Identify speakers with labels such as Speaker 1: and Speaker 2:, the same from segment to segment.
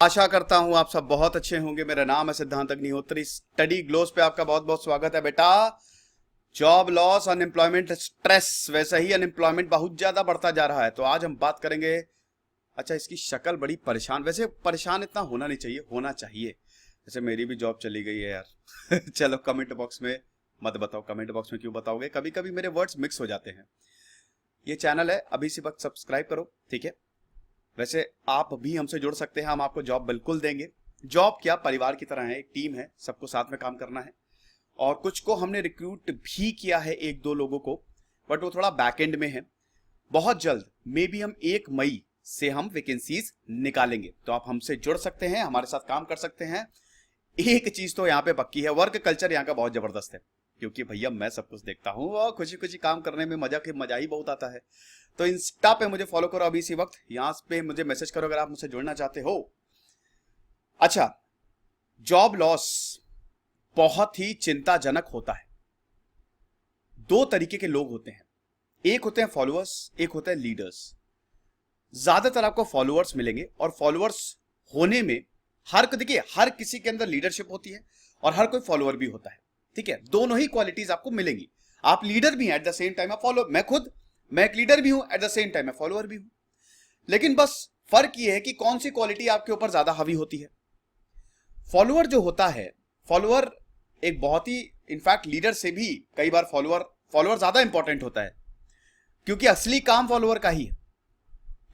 Speaker 1: आशा करता हूं आप सब बहुत अच्छे होंगे। मेरा नाम है सिद्धांत अग्निहोत्री। स्टडी ग्लोस पे आपका बहुत बहुत स्वागत है बेटा। जॉब लॉस, अनएम्प्लॉयमेंट स्ट्रेस, वैसे ही अनएम्प्लॉयमेंट बहुत ज्यादा बढ़ता जा रहा है। तो आज हम बात करेंगे। अच्छा, इसकी शक्ल बड़ी परेशान, वैसे परेशान इतना होना नहीं चाहिए, होना चाहिए। जैसे मेरी भी जॉब चली गई है यार। चलो कमेंट बॉक्स में मत बताओ, कमेंट बॉक्स में क्यों बताओगे, कभी कभी मेरे वर्ड्स मिक्स हो जाते हैं। ये चैनल है, अभी इसी वक्त सब्सक्राइब करो, ठीक है। वैसे आप भी हमसे जुड़ सकते हैं, हम आपको जॉब बिल्कुल देंगे। जॉब क्या, परिवार की तरह है, एक टीम है, सबको साथ में काम करना है। और कुछ को हमने रिक्रूट भी किया है, एक दो लोगों को, बट वो थोड़ा बैक एंड में है। बहुत जल्द मे बी हम 1 मई से हम वैकेंसीज निकालेंगे, तो आप हमसे जुड़ सकते हैं, हमारे साथ काम कर सकते हैं। एक चीज तो यहाँ पे पक्की है, वर्क कल्चर यहाँ का बहुत जबरदस्त है, क्योंकि भैया मैं सब कुछ देखता हूँ और खुशी खुशी काम करने में मजा ही बहुत आता है। तो इंस्टा पे मुझे फॉलो करो अभी इसी वक्त, यहां पे मुझे मैसेज करो अगर आप मुझसे जुड़ना चाहते हो। अच्छा, जॉब लॉस बहुत ही चिंताजनक होता है। 2 तरीके के लोग होते हैं, एक होते हैं फॉलोअर्स, एक होते हैं लीडर्स। ज्यादातर आपको फॉलोअर्स मिलेंगे, और फॉलोअर्स होने में देखिए, हर किसी के अंदर लीडरशिप होती है और हर कोई फॉलोअर भी होता है, ठीक है। दोनों ही क्वालिटीज आपको मिलेंगी। आप लीडर भी हैं एट द सेम टाइम आप फॉलो। मैं एक लीडर भी हूं, एट द सेम टाइम मैं फॉलोअर भी हूं। लेकिन बस फर्क यह है कि कौन सी क्वालिटी आपके ऊपर ज्यादा हावी होती है। फॉलोअर जो होता है, फॉलोअर एक बहुत ही, इनफैक्ट लीडर से भी कई बार फॉलोअर ज्यादा इंपॉर्टेंट होता है, क्योंकि असली काम फॉलोअर का ही है।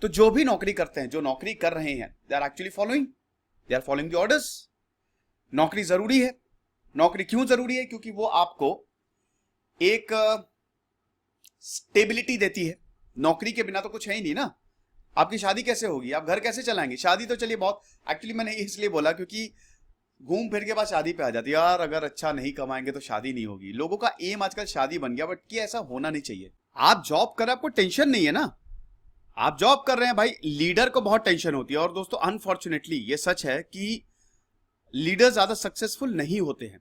Speaker 1: तो जो भी नौकरी करते हैं, जो नौकरी कर रहे हैं, they are actually following the orders. नौकरी जरूरी है। नौकरी क्यों जरूरी है? क्योंकि वो आपको एक स्टेबिलिटी देती है। नौकरी के बिना तो कुछ है ही नहीं ना। आपकी शादी कैसे होगी, आप घर कैसे चलाएंगे? शादी तो चलिए बहुत, एक्चुअली मैंने इसलिए बोला क्योंकि घूम फिर के बाद शादी पे आ जाती है यार, अगर अच्छा नहीं कमाएंगे तो शादी नहीं होगी। लोगों का एम आजकल शादी बन गया, बट कि ऐसा होना नहीं चाहिए। आप जॉब कर रहे हैं, आपको टेंशन नहीं है ना, आप जॉब कर रहे हैं भाई। लीडर को बहुत टेंशन होती है, और दोस्तों अनफॉर्चुनेटली ये सच है कि लीडर ज्यादा सक्सेसफुल नहीं होते हैं।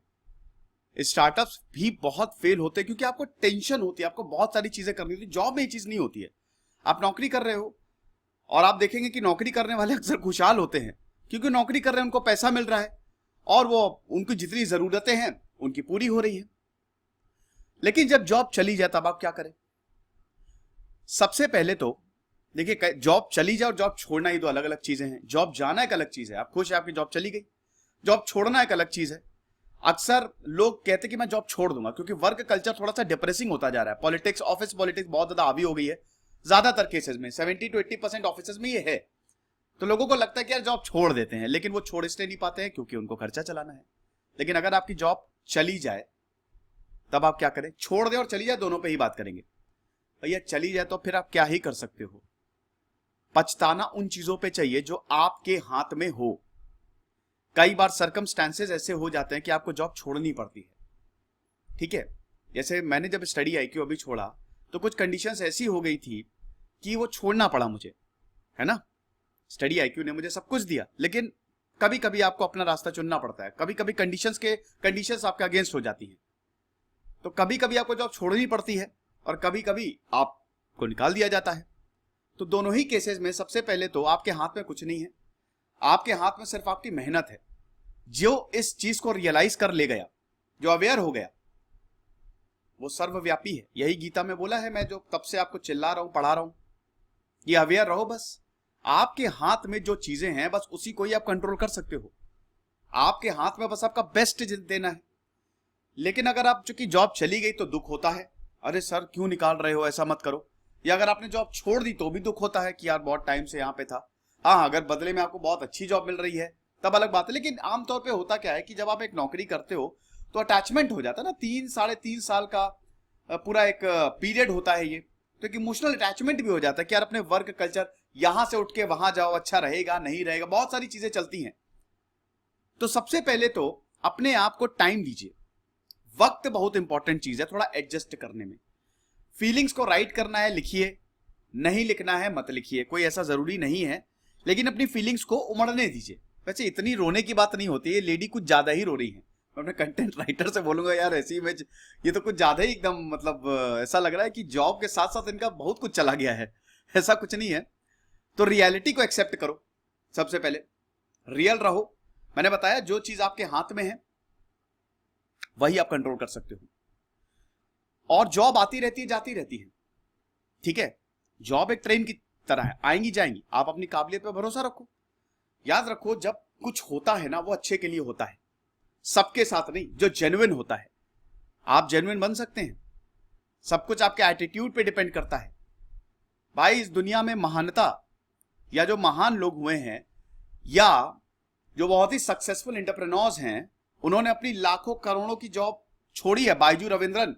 Speaker 1: स्टार्टअप्स भी बहुत फेल होते हैं, क्योंकि आपको टेंशन होती है, आपको बहुत सारी चीजें करनी होती है। जॉब में ये चीज नहीं होती है। आप नौकरी कर रहे हो, और आप देखेंगे कि नौकरी करने वाले अक्सर खुशहाल होते हैं, क्योंकि नौकरी कर रहे हैं, उनको पैसा मिल रहा है, और वो उनकी जितनी जरूरतें हैं उनकी पूरी हो रही है। लेकिन जब जॉब चली जाए तब आप क्या करें? सबसे पहले तो देखिए, जॉब चली जाए और जॉब छोड़ना, ही दो अलग अलग चीजें हैं। जॉब जाना एक अलग चीज है, आप खुश है, आपकी जॉब चली गई। जॉब छोड़ना एक अलग चीज है। अक्सर लोग कहते हैं कि मैं जॉब छोड़ दूंगा, क्योंकि वर्क कल्चर थोड़ा सा डिप्रेसिंग होता जा रहा है। पॉलिटिक्स, ऑफिस पॉलिटिक्स बहुत ज्यादा हावी हो गई है। ज्यादातर केसेस में 70 to 80% ऑफिस में ये है। तो लोगों को लगता है कि यार जॉब छोड़ देते हैं, लेकिन वो छोड़ इसलिए नहीं पाते हैं क्योंकि उनको खर्चा चलाना है। लेकिन अगर आपकी जॉब चली जाए तब आप क्या करें? छोड़ दे और चली जाए, दोनों पे ही बात करेंगे। भैया चली जाए तो फिर आप क्या ही कर सकते हो? पछताना उन चीजों पे चाहिए जो आपके हाथ में हो। कई बार सरकमस्टेंसेस ऐसे हो जाते हैं कि आपको जॉब छोड़नी पड़ती है, ठीक है। जैसे मैंने जब स्टडी आईक्यू अभी छोड़ा, तो कुछ कंडीशंस ऐसी हो गई थी कि वो छोड़ना पड़ा मुझे, है ना। स्टडी आईक्यू ने मुझे सब कुछ दिया, लेकिन कभी कभी आपको अपना रास्ता चुनना पड़ता है। कभी कभी कंडीशंस आपके अगेंस्ट हो जाती हैं, तो कभी कभी आपको जॉब छोड़नी पड़ती है, और कभी कभी आपको निकाल दिया जाता है। तो दोनों ही केसेस में सबसे पहले तो आपके हाथ में कुछ नहीं है, आपके हाथ में सिर्फ आपकी मेहनत है। जो इस चीज को रियलाइज कर ले गया, जो अवेयर हो गया, वो सर्वव्यापी है। यही गीता में बोला है, मैं जो तब से आपको चिल्ला रहा हूं, पढ़ा रहा हूं, ये अवेयर रहो। बस आपके हाथ में जो चीजें हैं, बस उसी को ही आप कंट्रोल कर सकते हो। आपके हाथ में बस आपका बेस्ट देना है। लेकिन अगर आप, चूंकि जॉब चली गई तो दुख होता है, अरे सर क्यों निकाल रहे हो, ऐसा मत करो। या अगर आपने जॉब छोड़ दी तो भी दुख होता है कि यार बहुत टाइम से यहां पे था। हाँ, अगर बदले में आपको बहुत अच्छी जॉब मिल रही है तब अलग बात है। लेकिन आमतौर पे होता क्या है कि जब आप एक नौकरी करते हो तो अटैचमेंट हो जाता है ना। 3 साढ़े 3 साल का पूरा एक पीरियड होता है ये, तो एक इमोशनल अटैचमेंट भी हो जाता है कि यार अपने वर्क कल्चर, यहां से उठ के वहां जाओ, अच्छा रहेगा नहीं रहेगा, बहुत सारी चीजें चलती हैं। तो सबसे पहले तो अपने आप को टाइम दीजिए। वक्त बहुत इंपॉर्टेंट चीज है, थोड़ा एडजस्ट करने में। फीलिंग्स को राइट करना है, लिखिए, नहीं लिखना है मत लिखिए, कोई ऐसा जरूरी नहीं है। लेकिन अपनी फीलिंग्स को उमड़ने दीजिए। वैसे इतनी रोने की बात नहीं होती है, लेडी कुछ ज्यादा ही रो रही है। मैं अपने कंटेंट राइटर से बोलूंगा यार ऐसी इमेज, ये तो कुछ ज्यादा ही एकदम, मतलब ऐसा लग रहा है कि जॉब के साथ साथ इनका बहुत कुछ चला गया है। ऐसा कुछ नहीं है। तो रियलिटी को एक्सेप्ट करो सबसे पहले। रियल रहो। मैंने बताया जो चीज आपके हाथ में है वही आप कंट्रोल कर सकते हो। और जॉब आती रहती है, जाती रहती है, ठीक है। जॉब एक ट्रेन की तरह है, आएंगी जाएंगी। आप अपनी काबिलियत पे भरोसा रखो। याद रखो जब कुछ होता है ना वो अच्छे के लिए होता है, सबके साथ नहीं, जो जेन्युइन होता है। आप जेन्युइन बन सकते हैं, सब कुछ आपके एटीट्यूड पे डिपेंड करता है। भाई इस दुनिया में महानता या जो महान लोग हुए हैं या जो बहुत ही सक्सेसफुल एंटरप्रेन्योर्स हैं, उन्होंने अपनी लाखों करोड़ों की जॉब छोड़ी है। बायजू रविंद्रन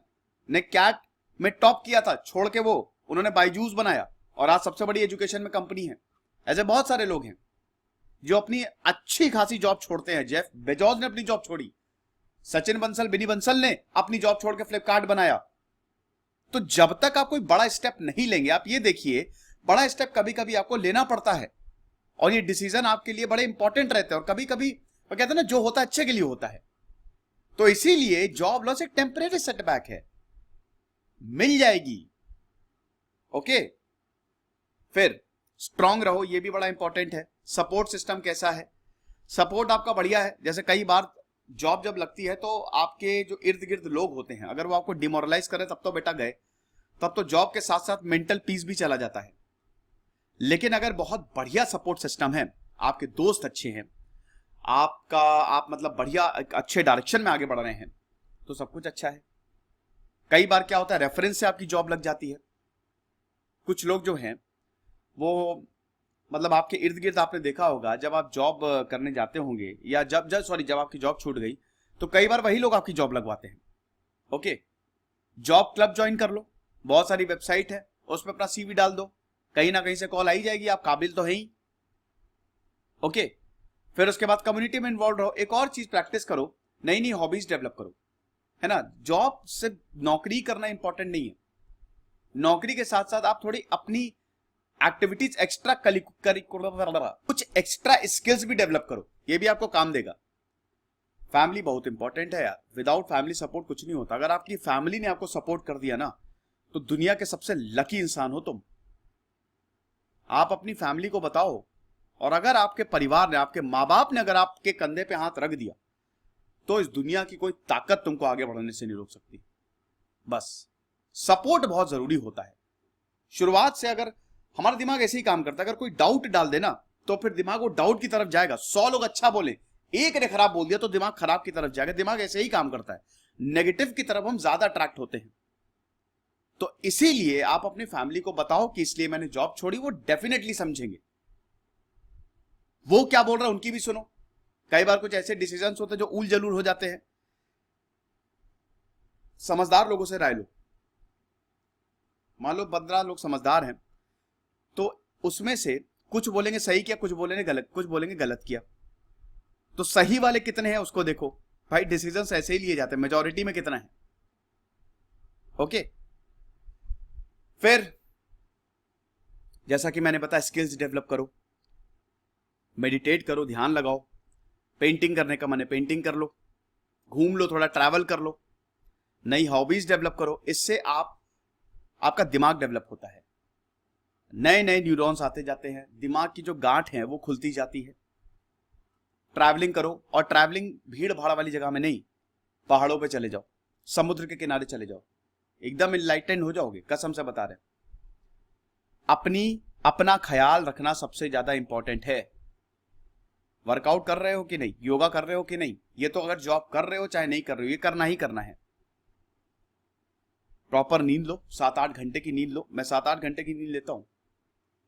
Speaker 1: ने कैट में टॉप किया था, छोड़ के वो उन्होंने बायजूस बनाया और आज सबसे बड़ी एजुकेशन में कंपनी है। ऐसे बहुत सारे लोग हैं जो अपनी अच्छी खासी जॉब छोड़ते हैं। जेफ बेजोस ने अपनी जॉब छोड़ी, सचिन बंसल, बिनी बंसल ने अपनी जॉब छोड़ के फ्लिपकार्ट बनाया। तो जब तक आप कोई बड़ा स्टेप नहीं लेंगे, आप ये देखिए बड़ा स्टेप कभी कभी आपको लेना पड़ता है और ये डिसीजन आपके लिए बड़े इंपॉर्टेंट रहते हैं। और कभी कभी वो कहते हैं ना, जो होता है अच्छे के लिए होता है। तो इसीलिए जॉब लॉस एक टेम्परेरी सेटबैक है, मिल जाएगी। ओके, फिर स्ट्रांग रहो, ये भी बड़ा इंपॉर्टेंट है। सपोर्ट सिस्टम कैसा है? सपोर्ट आपका बढ़िया है। जैसे कई बार जॉब जब लगती है तो आपके जो इर्द गिर्द लोग होते हैं, अगर वो आपको डिमोरलाइज करें तब तो बेटा गए, तब तो जॉब के साथ साथ मेंटल पीस भी चला जाता है। लेकिन अगर बहुत बढ़िया सपोर्ट सिस्टम है, आपके दोस्त अच्छे हैं, आप मतलब बढ़िया अच्छे डायरेक्शन में आगे बढ़ रहे हैं, तो सब कुछ अच्छा है। कई बार क्या होता है, रेफरेंस से आपकी जॉब लग जाती है। कुछ लोग जो हैं वो मतलब आपके इर्द गिर्द आपने देखा होगा, जब आप जॉब करने जाते होंगे या जब आपकी जॉब छूट गई तो कई बार वही लोग आपकी जॉब लगवाते हैं। ओके, जॉब क्लब ज्वाइन कर लो, बहुत सारी वेबसाइट है, उसमें अपना सीवी डाल दो, कहीं ना कहीं से कॉल आई जाएगी, आप काबिल तो है ही। ओके, फिर उसके बाद कम्युनिटी में इन्वॉल्व रहो। एक और चीज प्रैक्टिस करो, नई नई हॉबीज डेवलप करो, है ना। जॉब से नौकरी करना इंपॉर्टेंट नहीं है, नौकरी के साथ साथ आप थोड़ी अपनी एक्टिविटीज एक्स्ट्रा कुछ एक्स्ट्रा स्किल्स भी डेवलप करो, ये भी आपको काम देगा। फैमिली बहुत इंपॉर्टेंट है यार, विदाउट फैमिली सपोर्ट कुछ नहीं होता। अगर आपकी फैमिली ने आपको सपोर्ट कर दिया ना, तो दुनिया के सबसे लकी इंसान हो तुम। आप अपनी फैमिली को बताओ, और अगर आपके परिवार ने, आपके माँ बाप ने अगर आपके कंधे पे हाथ रख दिया, तो इस दुनिया की कोई ताकत तुमको आगे बढ़ने से नहीं रोक सकती। बस सपोर्ट बहुत जरूरी होता है। शुरुआत से अगर हमारा दिमाग ऐसे ही काम करता है, अगर कोई डाउट डाल देना तो फिर दिमाग वो डाउट की तरफ जाएगा। 100 लोग अच्छा बोले, एक ने खराब बोल दिया तो दिमाग खराब की तरफ जाएगा। दिमाग ऐसे ही काम करता है, नेगेटिव की तरफ हम ज्यादा अट्रैक्ट होते हैं। तो इसीलिए आप अपनी फैमिली को बताओ कि इसलिए मैंने जॉब छोड़ी, वो डेफिनेटली समझेंगे। वो क्या बोल रहा है उनकी भी सुनो। कई बार कुछ ऐसे डिसीजंस होते हैं जो उल जलूल हो जाते हैं, समझदार लोगों से राय लो। मान लो 15 लोग समझदार हैं, तो उसमें से कुछ बोलेंगे सही किया, कुछ बोलेंगे गलत किया। तो सही वाले कितने हैं उसको देखो भाई, डिसीजंस ऐसे ही लिए जाते हैं, मेजॉरिटी में कितना है। ओके, फिर जैसा कि मैंने बताया, स्किल्स डेवलप करो, मेडिटेट करो, ध्यान लगाओ। पेंटिंग करने का मन है, पेंटिंग कर लो, घूम लो, थोड़ा ट्रैवल कर लो, नई हॉबीज डेवलप करो। इससे आपका दिमाग डेवलप होता है, नए नए न्यूरॉन्स आते जाते हैं, दिमाग की जो गांठ है वो खुलती जाती है। ट्रैवलिंग करो, और ट्रैवलिंग भीड़ भाड़ वाली जगह में नहीं, पहाड़ों पे चले जाओ, समुद्र के किनारे चले जाओ, एकदम इनलाइटेंड हो जाओगे, कसम से बता रहे। अपना ख्याल रखना सबसे ज्यादा इंपॉर्टेंट है। वर्कआउट कर रहे हो कि नहीं, योगा कर रहे हो कि नहीं, ये तो अगर जॉब कर रहे हो चाहे नहीं कर रहे हो, ये करना ही करना है। प्रॉपर नींद लो, 7-8 घंटे की नींद लो। मैं 7-8 घंटे की नींद लेता हूं,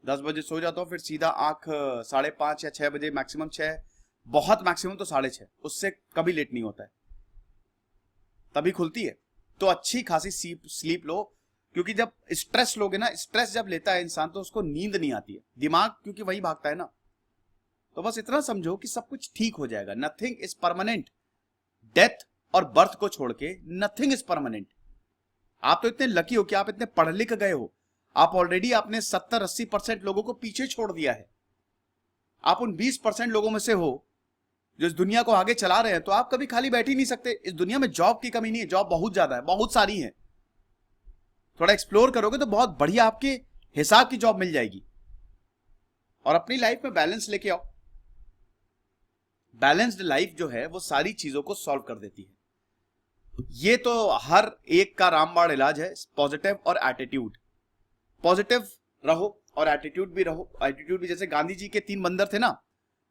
Speaker 1: 10 बजे सो जाता हूं, फिर सीधा आंख 5:30 या 6 बजे, मैक्सिमम 6, बहुत मैक्सिमम तो 6:30, उससे कभी लेट नहीं होता है, तभी खुलती है। तो अच्छी खासी स्लीप लो, क्योंकि जब स्ट्रेस लोगे ना, स्ट्रेस जब लेता है इंसान तो उसको नींद नहीं आती है, दिमाग क्योंकि वही भागता है ना। तो बस इतना समझो कि सब कुछ ठीक हो जाएगा। नथिंग इज परमानेंट, डेथ और बर्थ को छोड़ के नथिंग इज परमानेंट। आप तो इतने लकी हो कि आप इतने पढ़ लिख गए हो, आप ऑलरेडी आपने 70-80% लोगों को पीछे छोड़ दिया है। आप उन 20% लोगों में से हो जो इस दुनिया को आगे चला रहे हैं। तो आप कभी खाली बैठ ही नहीं सकते। इस दुनिया में जॉब की कमी नहीं है, जॉब बहुत ज्यादा है, बहुत सारी है। थोड़ा एक्सप्लोर करोगे तो बहुत बढ़िया आपके हिसाब की जॉब मिल जाएगी, और अपनी लाइफ में बैलेंस लेके आओ। बैलेंस्ड लाइफ जो है वो सारी चीजों को सॉल्व कर देती है। ये तो हर एक का रामबाण इलाज है, पॉजिटिव और एटीट्यूड। पॉजिटिव रहो और एटीट्यूड भी रहो। एटीट्यूड भी जैसे गांधी जी के 3 बंदर थे ना,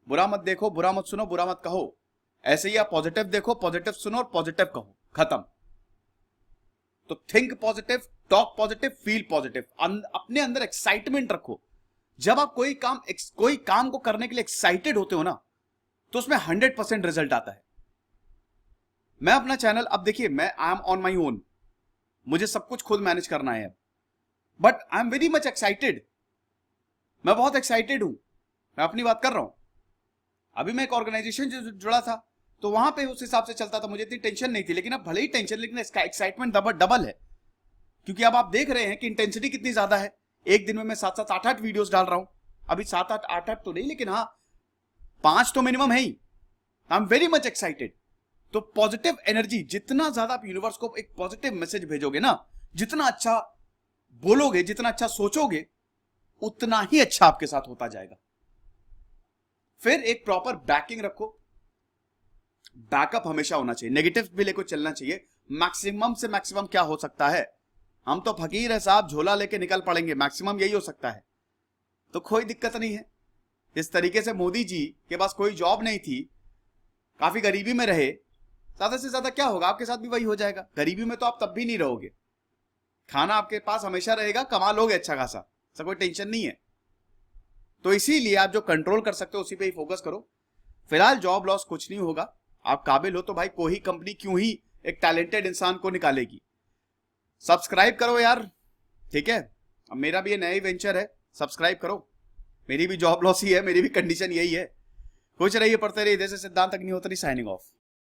Speaker 1: बुरा मत देखो, बुरा मत सुनो, बुरा मत कहो। ऐसे ही आप पॉजिटिव देखो, पॉजिटिव सुनो और पॉजिटिव कहो, खत्म। तो think positive, talk positive, feel positive. अपने अंदर एक्साइटमेंट रखो। जब आप कोई काम को करने के लिए एक्साइटेड होते हो ना, तो उसमें 100% रिजल्ट आता है। मैं अपना चैनल, अब देखिए, मैं I am on my own, मुझे सब कुछ खुद मैनेज करना है, but I am very much excited. मैं बहुत एक्साइटेड हूं, मैं अपनी बात कर रहा हूं। अभी मैं एक ऑर्गेनाइजेशन से जुड़ा था, तो वहां पे उस हिसाब से चलता था, मुझे इतनी टेंशन नहीं थी। लेकिन अब भले ही टेंशन, लेकिन इसका एक्साइटमेंट डबल है, क्योंकि अब आप देख रहे हैं कि इंटेंसिटी कितनी ज्यादा है। एक दिन में मैं 7-7, 8-8 वीडियोस डाल रहा हूं। अभी 7-8, 8-8 तो नहीं, लेकिन हाँ 5 तो मिनिमम है ही। I am very much excited. तो पॉजिटिव एनर्जी, जितना ज्यादा आप यूनिवर्स को एक पॉजिटिव मैसेज भेजोगे ना, जितना अच्छा बोलोगे, जितना अच्छा सोचोगे, उतना ही अच्छा आपके साथ होता जाएगा। फिर एक प्रॉपर बैकिंग रखो। बैकअप हमेशा होना चाहिए, नेगेटिव भी लेकर चलना चाहिए। मैक्सिमम से मैक्सिमम क्या हो सकता है, हम तो फकीर है साहब, झोला लेके निकल पड़ेंगे, मैक्सिमम यही हो सकता है। तो कोई दिक्कत नहीं है। इस तरीके से मोदी जी के पास कोई जॉब नहीं थी, काफी गरीबी में रहे, ज्यादा से ज्यादा क्या होगा, आपके साथ भी वही हो जाएगा। गरीबी में तो आप तब भी नहीं रहोगे, खाना आपके पास हमेशा रहेगा, कमा लोगे अच्छा खासा, ऐसा कोई टेंशन नहीं है। तो इसीलिए आप जो कंट्रोल कर सकते हो उसी पे ही फोकस करो। फिलहाल जॉब लॉस कुछ नहीं होगा, आप काबिल हो तो भाई कोई कंपनी क्यों ही एक टैलेंटेड इंसान को निकालेगी। सब्सक्राइब करो यार, ठीक है। अब मेरा भी ये नया वेंचर है, सब्सक्राइब करो। मेरी भी जॉब लॉस ही है, मेरी भी कंडीशन यही है। खुश रहिए, पढ़ते रहिए। जैसे सिद्धांत अग्निहोत्री साइनिंग ऑफ।